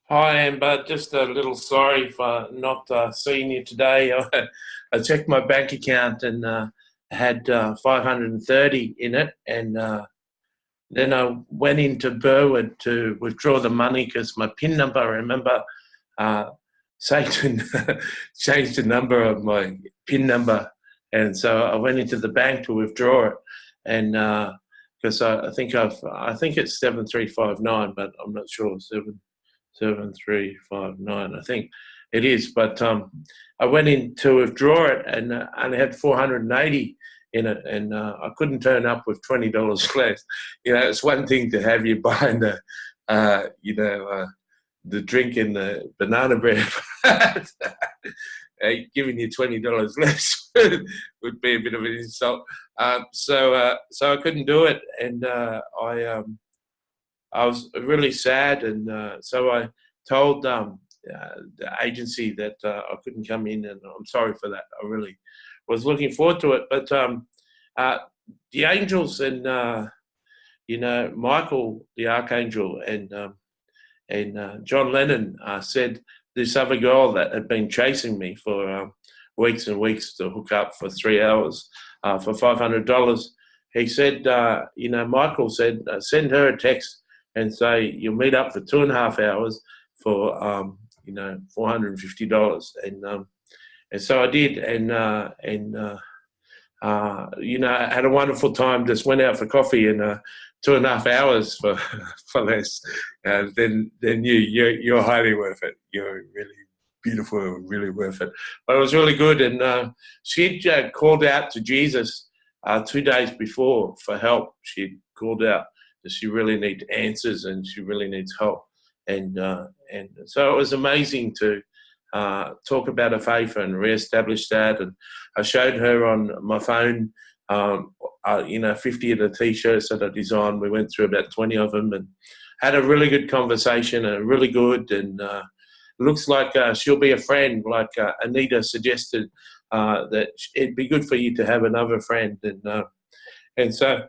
Hi, Amber. Just a little sorry for not seeing you today. I checked my bank account and had 530 in it, and then I went into Burwood to withdraw the money because my PIN number, I remember, uh, Satan changed the number of my PIN number, and so I went into the bank to withdraw it, and because I think it's 7359, but I'm not sure. 7359, I think it is. But I went in to withdraw it and only had 480 in it, and I couldn't turn up with $20 less. It's one thing to have you buying the drink in the banana bread. Giving you $20 less would be a bit of an insult. So I couldn't do it, and I was really sad, and so I told the agency that I couldn't come in, and I'm sorry for that. I really was looking forward to it, but uh, the angels and Michael the archangel and John Lennon said this other girl that had been chasing me for weeks and weeks to hook up for 3 hours for $500. He said, Michael said, send her a text and say you'll meet up for 2.5 hours for $450, and so I did, I had a wonderful time. Just went out for coffee and 2.5 hours for for less. Then you're highly worth it. You're really beautiful, really worth it. But it was really good, and she'd called out to Jesus 2 days before for help. She'd called out that she really needs answers and she really needs help, and so it was amazing to talk about her faith and reestablish that. And I showed her on my phone, 50 of the t-shirts that I designed. We went through about 20 of them and had a really good conversation, and really good. And looks like she'll be a friend, like Anita suggested, that it'd be good for you to have another friend. And so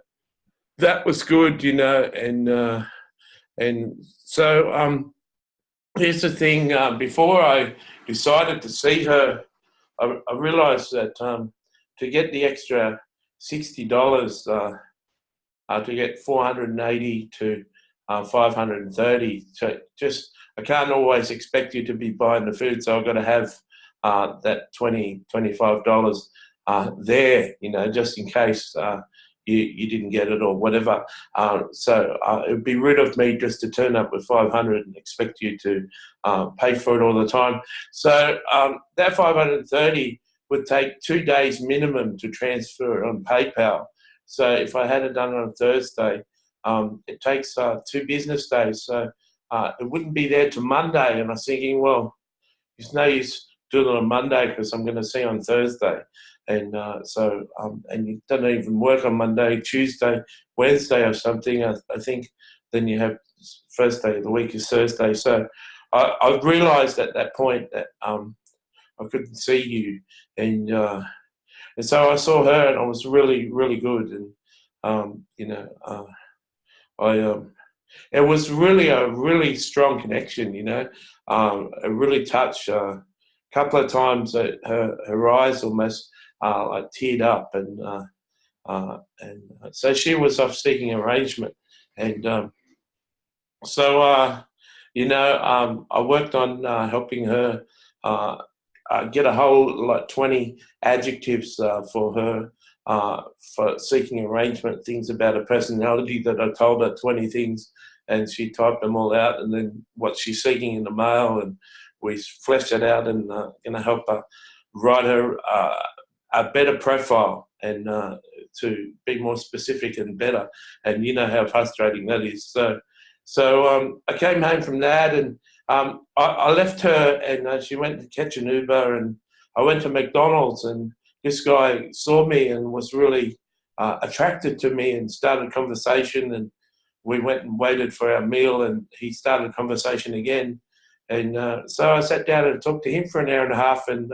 that was good, and so here's the thing. Before I decided to see her, I realised that to get the extra $60, to get 480 to 530, so just I can't always expect you to be buying the food, so I've got to have that $25 there, just in case you didn't get it or whatever. So it would be rude of me just to turn up with 500 and expect you to pay for it all the time. So that 530 would take 2 days minimum to transfer it on PayPal. So if I had it done on Thursday, it takes 2 business days. So it wouldn't be there till Monday. And I was thinking, well, there's no use doing it on Monday because I'm going to see on Thursday. And and you don't even work on Monday, Tuesday, Wednesday or something. I think then you have first day of the week is Thursday. So I realised at that point that I couldn't see you, and so I saw her, and it was really, really good. And I it was really a really strong connection. It really touched. A couple of times, her eyes almost like teared up, and so she was off seeking arrangement, and I worked on helping her get a whole like 20 adjectives for her for seeking arrangement, things about her personality that I told her 20 things, and she typed them all out, and then what she's seeking in the mail, and we fleshed it out, and going to help her write her a better profile, and to be more specific and better. And you know how frustrating that is. So I came home from that, and I left her, and she went to catch an Uber, and I went to McDonald's, and this guy saw me and was really attracted to me and started a conversation, and we went and waited for our meal, and he started a conversation again. And so I sat down and talked to him for an hour and a half, and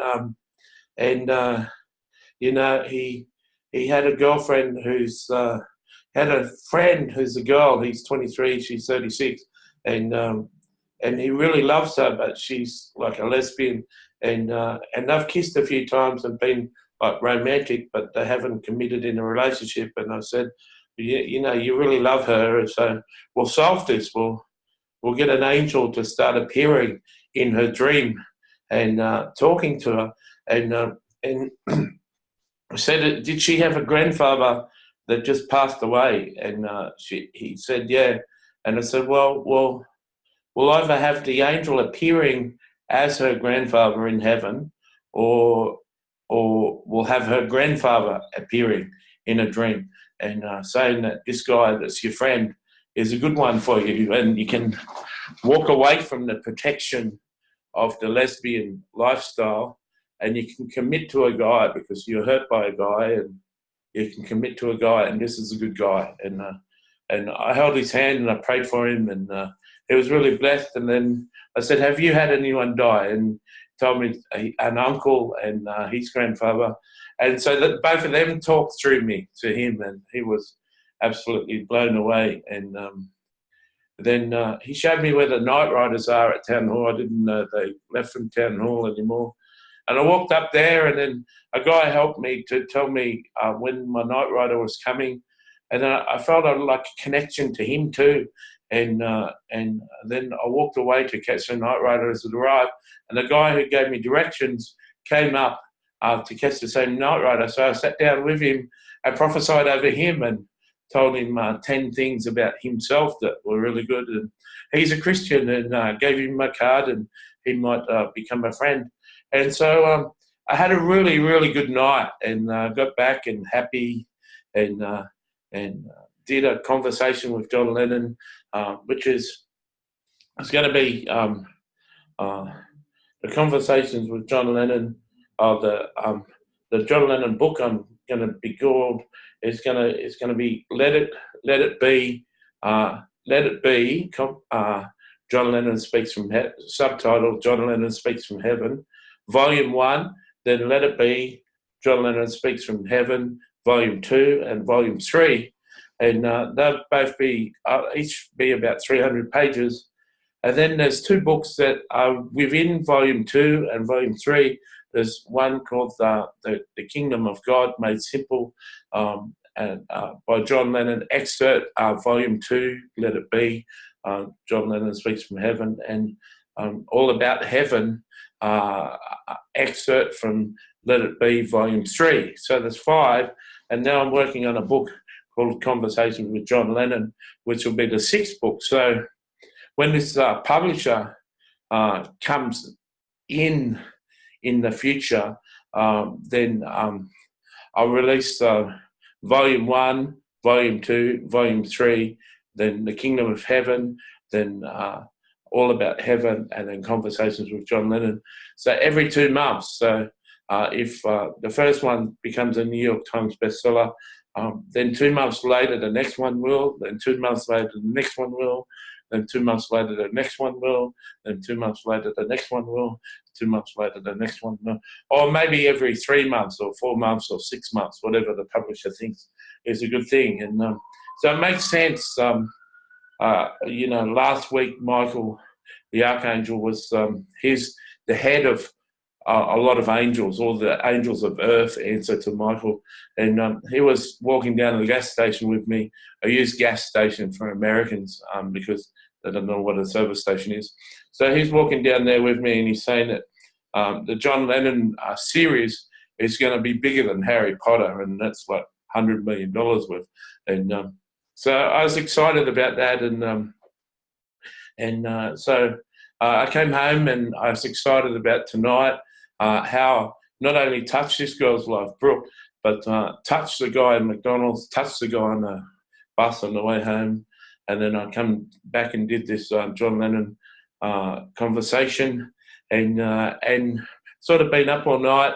he had a girlfriend who's had a friend who's a girl. He's 23, she's 36, and and he really loves her, but she's like a lesbian, and they've kissed a few times and been like romantic, but they haven't committed in a relationship. And I said, you know, you really love her, and so we'll solve this. We'll get an angel to start appearing in her dream and talking to her. And I said, did she have a grandfather that just passed away? And he said, yeah. And I said, well, we'll either have the angel appearing as her grandfather in heaven, or we'll have her grandfather appearing in a dream and saying that this guy that's your friend is a good one for you, and you can walk away from the protection of the lesbian lifestyle, and you can commit to a guy because you're hurt by a guy, and you can commit to a guy, and this is a good guy. And I held his hand and I prayed for him, and he was really blessed. And then I said, have you had anyone die? And he told me an uncle and his grandfather. And so that both of them talked through me to him, and he was absolutely blown away. And then he showed me where the night riders are at Town Hall. I didn't know they left from Town Hall anymore. And I walked up there, and then a guy helped me to tell me when my night rider was coming. And then I felt like a connection to him too. And then I walked away to catch the night rider as it arrived. And the guy who gave me directions came up to catch the same night rider. So I sat down with him and prophesied over him and told him 10 things about himself that were really good. And he's a Christian, and gave him my card, and he might become a friend. And so I had a really, really good night, and got back and happy, and did a conversation with John Lennon, which is going to be the conversations with John Lennon. The John Lennon book I'm going to be called is going to be Let It Be. John Lennon Speaks from Heaven. Subtitle: John Lennon Speaks from Heaven, Volume 1. Then Let It Be, John Lennon Speaks from Heaven, Volume 2 and Volume 3. And they'll both be, each be about 300 pages. And then there's 2 books that are within Volume 2 and Volume 3. There's one called The Kingdom of God Made Simple, and by John Lennon, excerpt, Volume 2, Let It Be, John Lennon Speaks from Heaven, and All About Heaven, excerpt from Let It Be, Volume 3. So there's 5, and now I'm working on a book called Conversations with John Lennon, which will be the 6th book. So when this publisher comes in the future, then I'll release Volume 1, Volume 2, Volume 3, then The Kingdom of Heaven, then All About Heaven, and then Conversations with John Lennon. So every 2 months. So if the first one becomes a New York Times bestseller, then 2 months later the next one will, then 2 months later the next one will, then 2 months later the next one will, then 2 months later the next one will, 2 months later the next one will, or maybe every 3 months or 4 months or 6 months, whatever the publisher thinks is a good thing. And so it makes sense. You know, last week Michael, the Archangel, was the head of a lot of angels. All the angels of earth answer to Michael, and he was walking down to the gas station with me. I use gas station for Americans because they don't know what a service station is. So he's walking down there with me, and he's saying that the John Lennon series is going to be bigger than Harry Potter, and that's like $100 million worth. And so I was excited about that, and so I came home, and I was excited about tonight. How not only touched this girl's life, Brooke, but touched the guy in McDonald's, touched the guy on the bus on the way home. And then I come back and did this John Lennon conversation, and sort of been up all night.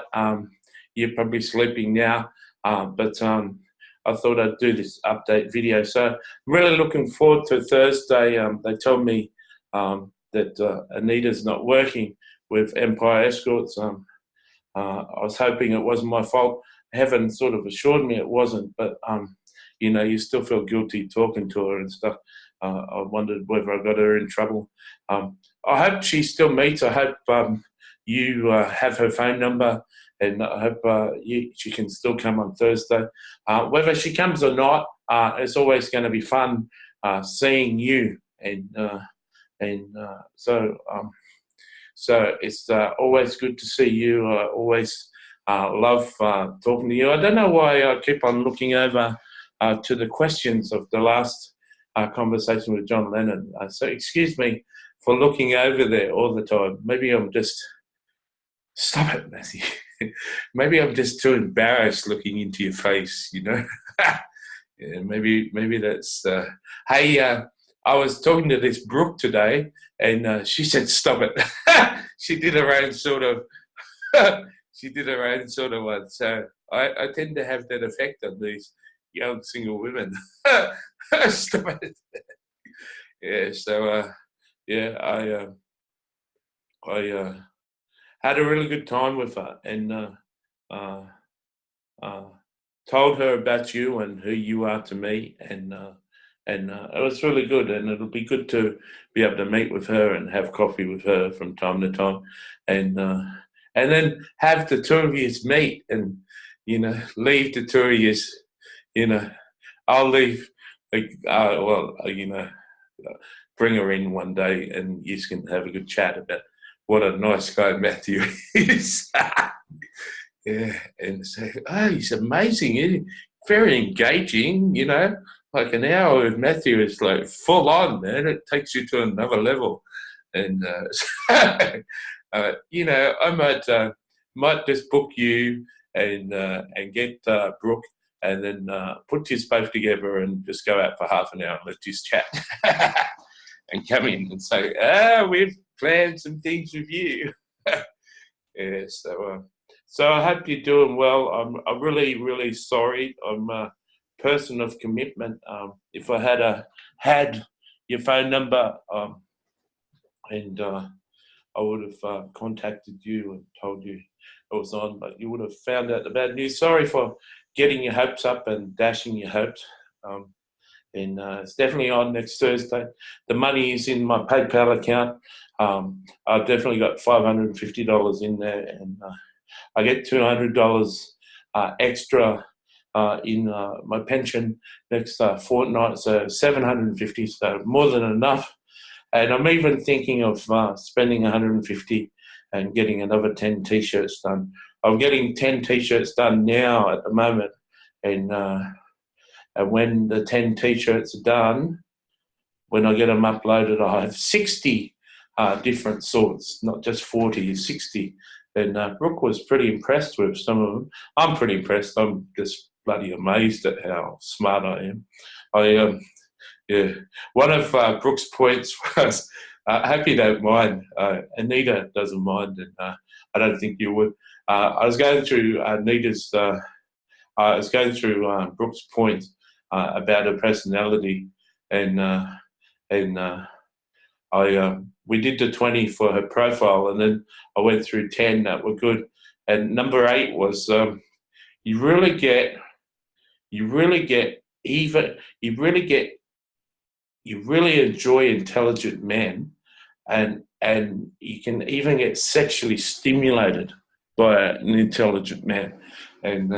You're probably sleeping now, but I thought I'd do this update video. So I'm really looking forward to Thursday. They told me that Anita's not working with Empire Escorts. I was hoping it wasn't my fault. Heaven sort of assured me it wasn't, but you know, you still feel guilty talking to her and stuff. I wondered whether I got her in trouble. I I hope she still meets. I hope you have her phone number, and I hope she can still come on Thursday. Whether she comes or not, it's always going to be fun seeing you, so it's always good to see you. I always love talking to you. I don't know why I keep on looking over to the questions of the last conversation with John Lennon. So excuse me for looking over there all the time. Maybe I'm just... Stop it, Matthew. Maybe I'm just too embarrassed looking into your face, you know. Yeah, maybe that's... Hey, I was talking to this Brooke today, and she said, "Stop it." She did her own sort of... she did her own sort of one. So I tend to have that effect on these young single women. Stop it. Yeah. So yeah, I had a really good time with her, and told her about you and who you are to me, and it was really good. And it'll be good to be able to meet with her and have coffee with her from time to time, and then have the two of yous meet, and leave the two of yous. I'll leave. Bring her in one day, and you can have a good chat about what a nice guy Matthew is. Yeah, and say, "Oh, he's amazing. He's very engaging, Like an hour with Matthew is like full on, man. It takes you to another level." And, I might just book you and get Brooke, and then put you both together and just go out for half an hour and let you chat. And come in and say, we've planned some things with you. Yeah, so I hope you're doing well. I'm really, really sorry. I'm a person of commitment. If I had your phone number, and I would have contacted you and told you I was on, but you would have found out the bad news. Sorry for getting your hopes up and dashing your hopes. And it's definitely on next Thursday. The money is in my PayPal account. I've definitely got $550 in there, and I get $200 extra in my pension next fortnight, so $750, so more than enough. And I'm even thinking of spending $150 and getting another 10 T-shirts done. I'm getting 10 T-shirts done now at the moment, and when the 10 T-shirts are done, when I get them uploaded, I have 60 different sorts, not just 40, 60. And Brooke was pretty impressed with some of them. I'm pretty impressed. I'm just bloody amazed at how smart I am. Yeah. One of Brooke's points was, I hope you don't mind. Anita doesn't mind, and I don't think you would. I was going through Brooke's point about her personality, and we did the 20 for her profile, and then I went through 10 that were good. And number 8 was you really enjoy intelligent men, and you can even get sexually stimulated by an intelligent man. And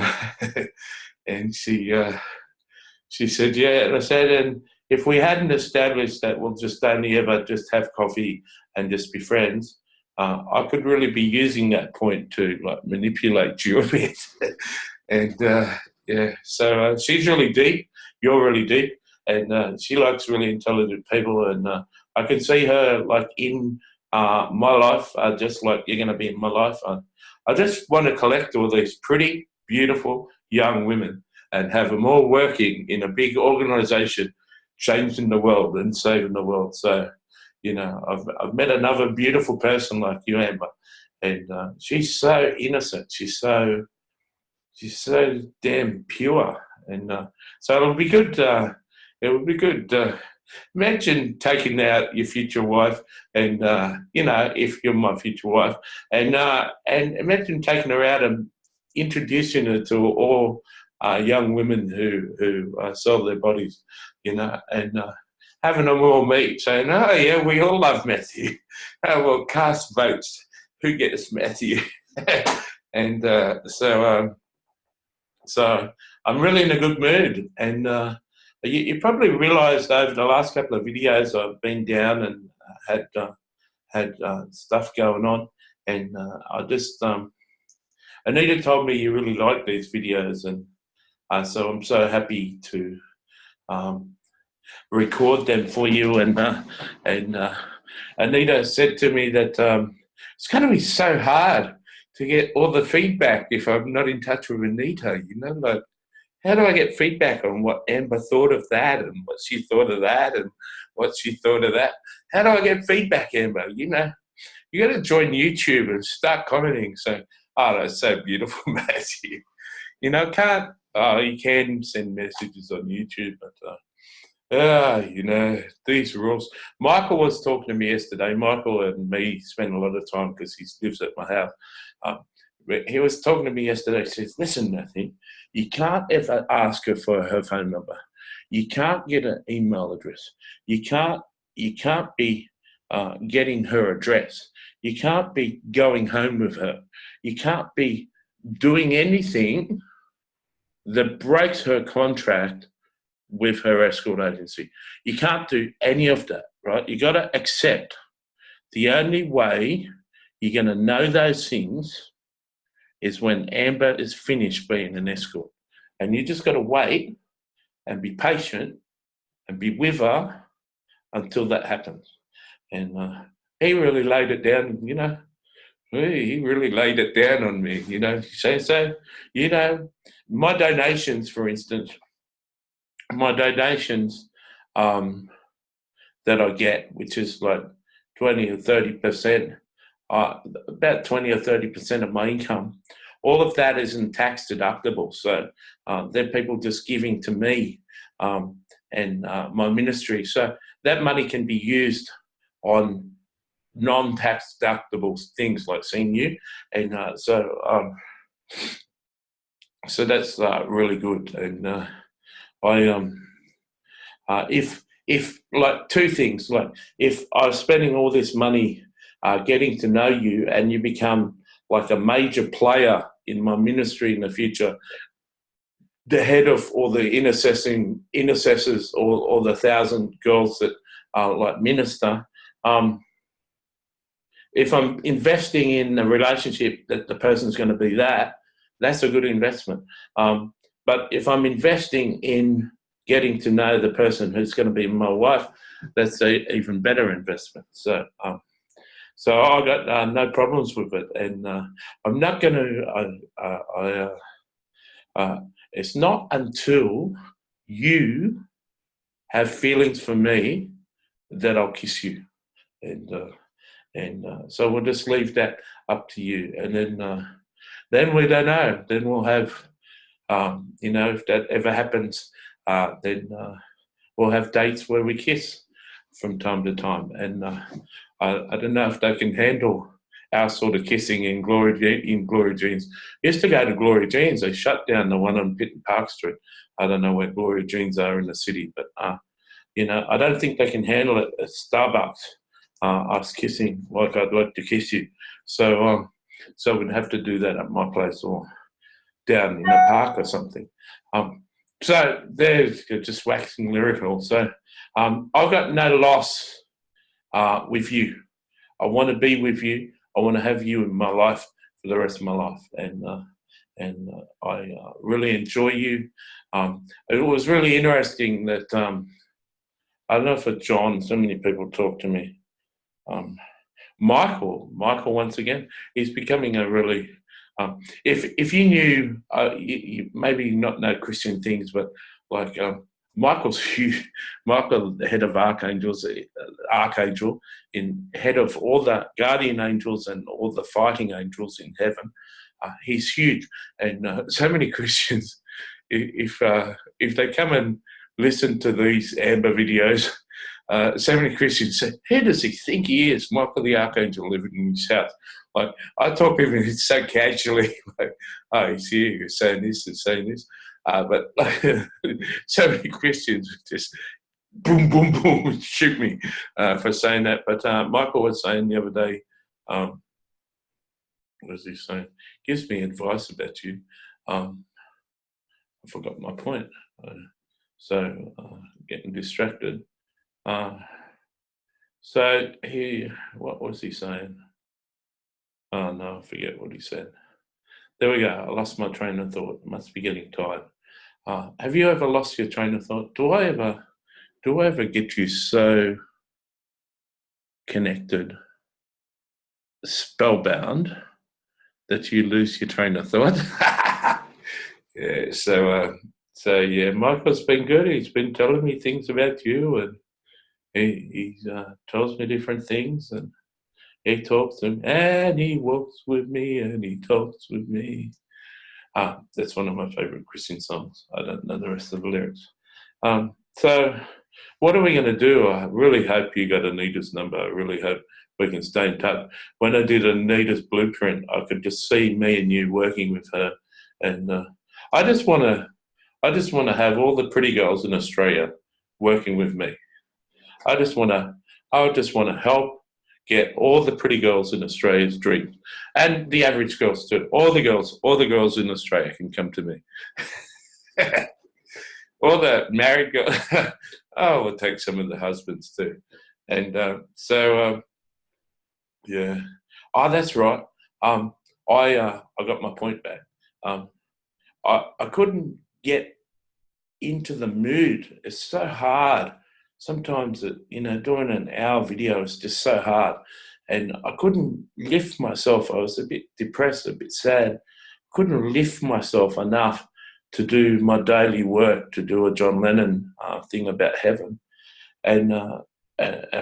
and she said, yeah. And I said, and if we hadn't established that we'll just only ever just have coffee and just be friends, I could really be using that point to manipulate you a bit. And yeah, so she's really deep. You're really deep. And she likes really intelligent people. And I can see her in my life, just like you're going to be in my life. I just want to collect all these pretty, beautiful young women and have them all working in a big organisation, changing the world and saving the world. So, I've met another beautiful person like you, Amber, and she's so innocent. She's so damn pure, and so it'll be good. It would be good. Imagine taking out your future wife, and if you're my future wife, and imagine taking her out and introducing her to all young women who sell their bodies, and having them all meet, saying, "Oh yeah, we all love Matthew." Oh well, cast votes. Who gets Matthew? And so I'm really in a good mood. And you probably realised over the last couple of videos I've been down and had stuff going on, and I just Anita told me you really like these videos, and so I'm so happy to um, record them for you. And Anita said to me that it's going to be so hard to get all the feedback if I'm not in touch with Anita. You know, like, how do I get feedback on what Amber thought of that, and what she thought of that, and what she thought of that? How do I get feedback, Amber? You know, you got to join YouTube and start commenting. So, oh, that's so beautiful, Matthew. You know, you can send messages on YouTube, but you know, these rules. Michael was talking to me yesterday. Michael and me spend a lot of time because he lives at my house. But he was talking to me yesterday. He says, "Listen, Matthew, you can't ever ask her for her phone number. You can't get an email address. You can't be getting her address. You can't be going home with her. You can't be doing anything that breaks her contract with her escort agency. You can't do any of that, right? You got to accept the only way you're going to know those things is when Amber is finished being an escort. And you just got to wait and be patient and be with her until that happens." And he really laid it down, you know. He really laid it down on me, you know. So, you know, my donations, for instance, my donations that I get, which is like 20 or 30%, about 20 or 30% of my income, all of that isn't tax deductible. So they're people just giving to me and my ministry. So that money can be used on non-tax deductible things like seeing you. And so that's really good. And if like two things, like if I was spending all this money getting to know you and you become like a major player in my ministry in the future, the head of all the intercessors or the 1,000 girls that like minister, if I'm investing in a relationship that the person's going to be that's a good investment. But if I'm investing in getting to know the person who's going to be my wife, that's an even better investment. So I got no problems with it, and I'm not going to. It's not until you have feelings for me that I'll kiss you, and so we'll just leave that up to you, and then we don't know. Then we'll have, you know, if that ever happens, then we'll have dates where we kiss from time to time, and I don't know if they can handle our sort of kissing in Glory Jeans. Used to go to Glory Jeans. They shut down the one on Pitt and Park Street. I don't know where Glory Jeans are in the city, but you know, I don't think they can handle it at Starbucks. Us kissing like I'd like to kiss you. So we'd have to do that at my place or down in the park or something. So there's just waxing lyrical. So I've got no loss with you. I want to be with you. I want to have you in my life for the rest of my life, and I really enjoy you. It was really interesting that I don't know for John. So many people talk to me. Michael once again, he's becoming a really. If you knew, you maybe not know Christian things, but like Michael's huge. Michael, the head of archangels, archangel, head of all the guardian angels and all the fighting angels in heaven. He's huge, and so many Christians, if they come and listen to these Amber videos, so many Christians say, "Who does he think he is, Michael the archangel living in his house?" Like I talk to him so casually, like, "Oh, he's here, he's saying this and saying this." But so many Christians just boom, boom, boom, shoot me for saying that. But Michael was saying the other day, what was he saying? Gives me advice about you. I forgot my point. Uh, getting distracted. So what was he saying? Oh no, I forget what he said. There we go. I lost my train of thought. Must be getting tired. Have you ever lost your train of thought? Do I ever get you so connected, spellbound, that you lose your train of thought? Yeah. So yeah, Michael's been good. He's been telling me things about you, and he tells me different things, and he talks to me, and he walks with me, and he talks with me. That's one of my favourite Christian songs. I don't know the rest of the lyrics. So what are we going to do? I really hope you got Anita's number. I really hope we can stay in touch. When I did Anita's blueprint, I could just see me and you working with her, and I just want to have all the pretty girls in Australia working with me. I just want to help get all the pretty girls in Australia's dreams, and the average girls too. All the girls in Australia can come to me. All the married girls. Oh, we'll take some of the husbands too. And yeah. Oh, that's right. I got my point back. I couldn't get into the mood. It's so hard. Sometimes, doing an hour video is just so hard. And I couldn't lift myself. I was a bit depressed, a bit sad. Couldn't lift myself enough to do my daily work, to do a John Lennon thing about heaven. And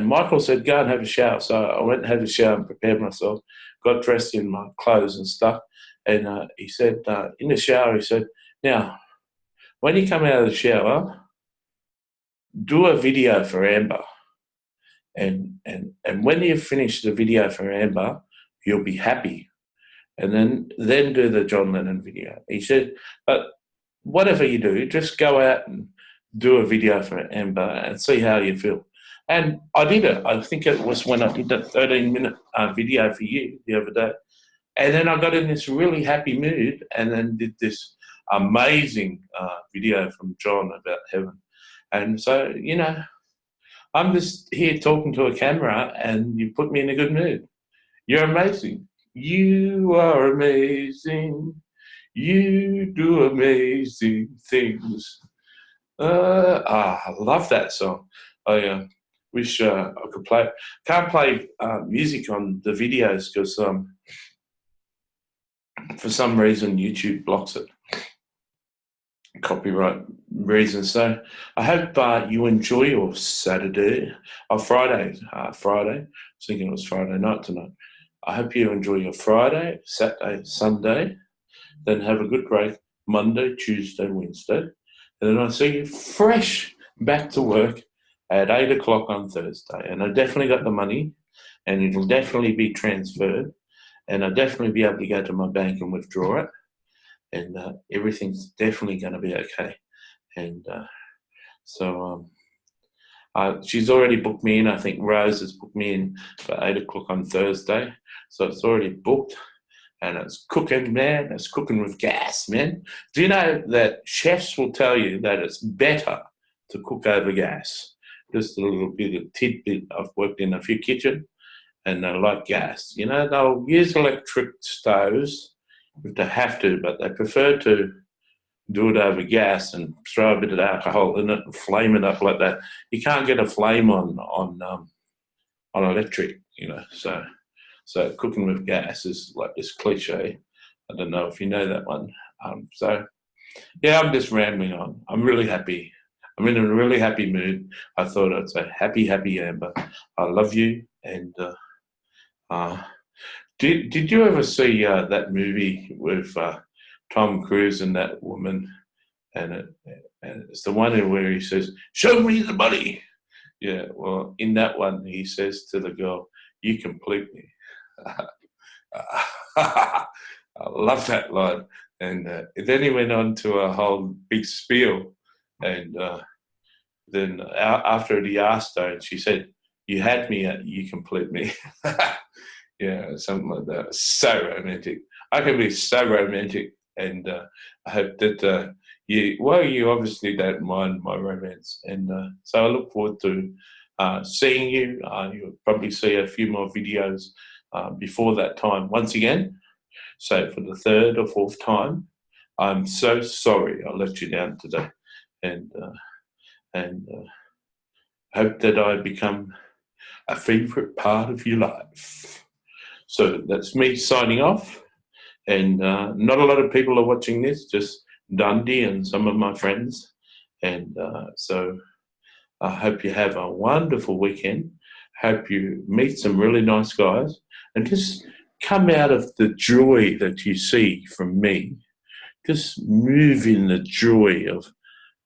Michael said, go and have a shower. So I went and had a shower and prepared myself, got dressed in my clothes and stuff. And he said, in the shower, he said, now, when you come out of the shower, do a video for Amber. And when you finish the video for Amber, you'll be happy. And then do the John Lennon video. He said, but whatever you do, just go out and do a video for Amber and see how you feel. And I did it. I think it was when I did that 13-minute video for you the other day. And then I got in this really happy mood and then did this amazing video from John about heaven. And so, I'm just here talking to a camera and you put me in a good mood. You're amazing. You are amazing. You do amazing things. I love that song. I wish I could play it. Can't play music on the videos because for some reason YouTube blocks it. Copyright reasons. So I hope you enjoy your Saturday or Friday. Friday. I was thinking it was Friday night tonight. I hope you enjoy your Friday, Saturday, Sunday. Then have a good break Monday, Tuesday, Wednesday. And then I'll see you fresh back to work at 8 o'clock on Thursday. And I definitely got the money and it'll definitely be transferred. And I'll definitely be able to go to my bank and withdraw it. And everything's definitely going to be okay. And she's already booked me in. I think Rose has booked me in for 8 o'clock on Thursday. So it's already booked. And it's cooking, man. It's cooking with gas, man. Do you know that chefs will tell you that it's better to cook over gas? Just a little bit of tidbit. I've worked in a few kitchens and they like gas. They'll use electric stoves if they have to, but they prefer to do it over gas and throw a bit of alcohol in it and flame it up like that. You can't get a flame on electric, So cooking with gas is like this cliche. I don't know if you know that one. I'm just rambling on. I'm really happy. I'm in a really happy mood. I thought I'd say happy, happy Amber. I love you. And did you ever see that movie with Tom Cruise and that woman? And it's the one where he says, "Show me the money." Yeah, well, in that one, he says to the girl, "You complete me." I love that line. And then he went on to a whole big spiel. And then after he asked her, and she said, "You had me at you complete me." Yeah, something like that. So romantic. I can be so romantic, and I hope that you obviously don't mind my romance, and so I look forward to seeing you. You'll probably see a few more videos before that time. Once again, so for the third or fourth time, I'm so sorry I let you down today, and hope that I become a favourite part of your life. So that's me signing off, and not a lot of people are watching this, just Dundee and some of my friends, and so I hope you have a wonderful weekend. Hope you meet some really nice guys, and just come out of the joy that you see from me. Just move in the joy of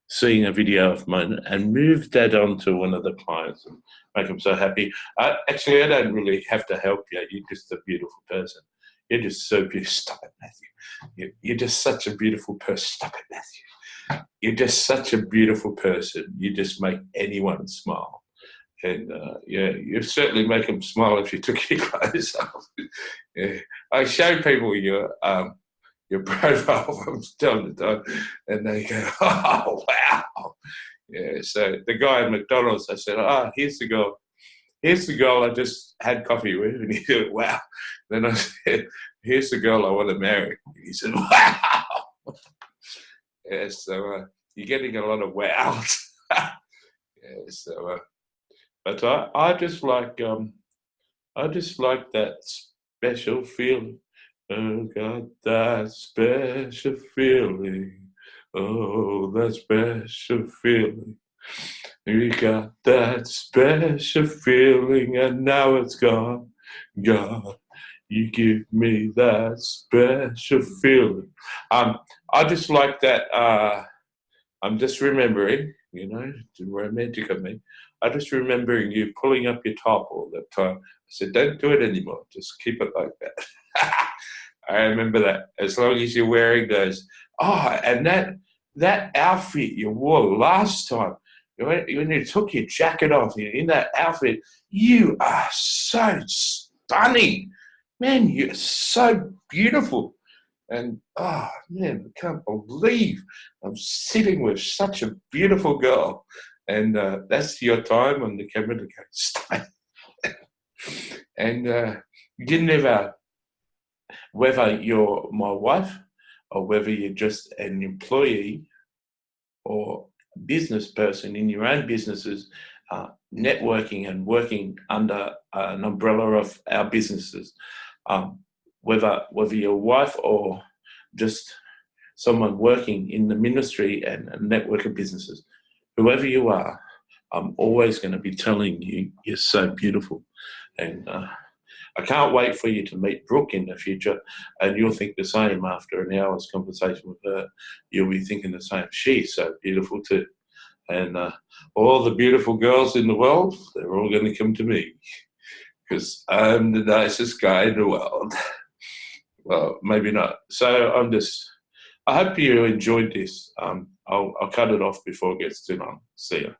seeing a video of mine and move that on to one of the clients and make them so happy. Actually, I don't really have to help you. You're just a beautiful person. You're just so beautiful. Stop it, Matthew. You're just such a beautiful person. Stop it, Matthew. You're just such a beautiful person. You just make anyone smile. And yeah, you certainly make them smile if you took your clothes off. Yeah. I show people your profile from time to time, and they go, "Oh, wow." Yeah, so the guy at McDonald's, I said, here's the girl. Here's the girl I just had coffee with. And he said, "Wow." Then I said, "Here's the girl I want to marry." And he said, "Wow." Yeah, so you're getting a lot of wows. Yeah, so, but I just like that special feeling. Oh, got that special feeling. Oh, that special feeling. You got that special feeling, and now it's gone. God, you give me that special feeling. I just like that. I'm just remembering, it's romantic of me. I just remembering you pulling up your top all the time. I said, "Don't do it anymore. Just keep it like that." I remember that. As long as you're wearing those. Oh, and that outfit you wore last time, when you took your jacket off, in that outfit, you are so stunning. Man, you're so beautiful. And, oh, man, I can't believe I'm sitting with such a beautiful girl. And that's your time on the camera to go, "Stay." And you didn't ever, whether you're my wife or whether you're just an employee or a business person in your own businesses, networking and working under an umbrella of our businesses, whether you're a wife or just someone working in the ministry and a network of businesses, whoever you are, I'm always going to be telling you you're so beautiful. And I can't wait for you to meet Brooke in the future, and you'll think the same after an hour's conversation with her. You'll be thinking the same. She's so beautiful too. And all the beautiful girls in the world, they're all going to come to me because I'm the nicest guy in the world. Well, maybe not. So I hope you enjoyed this. I'll cut it off before it gets too long. See ya.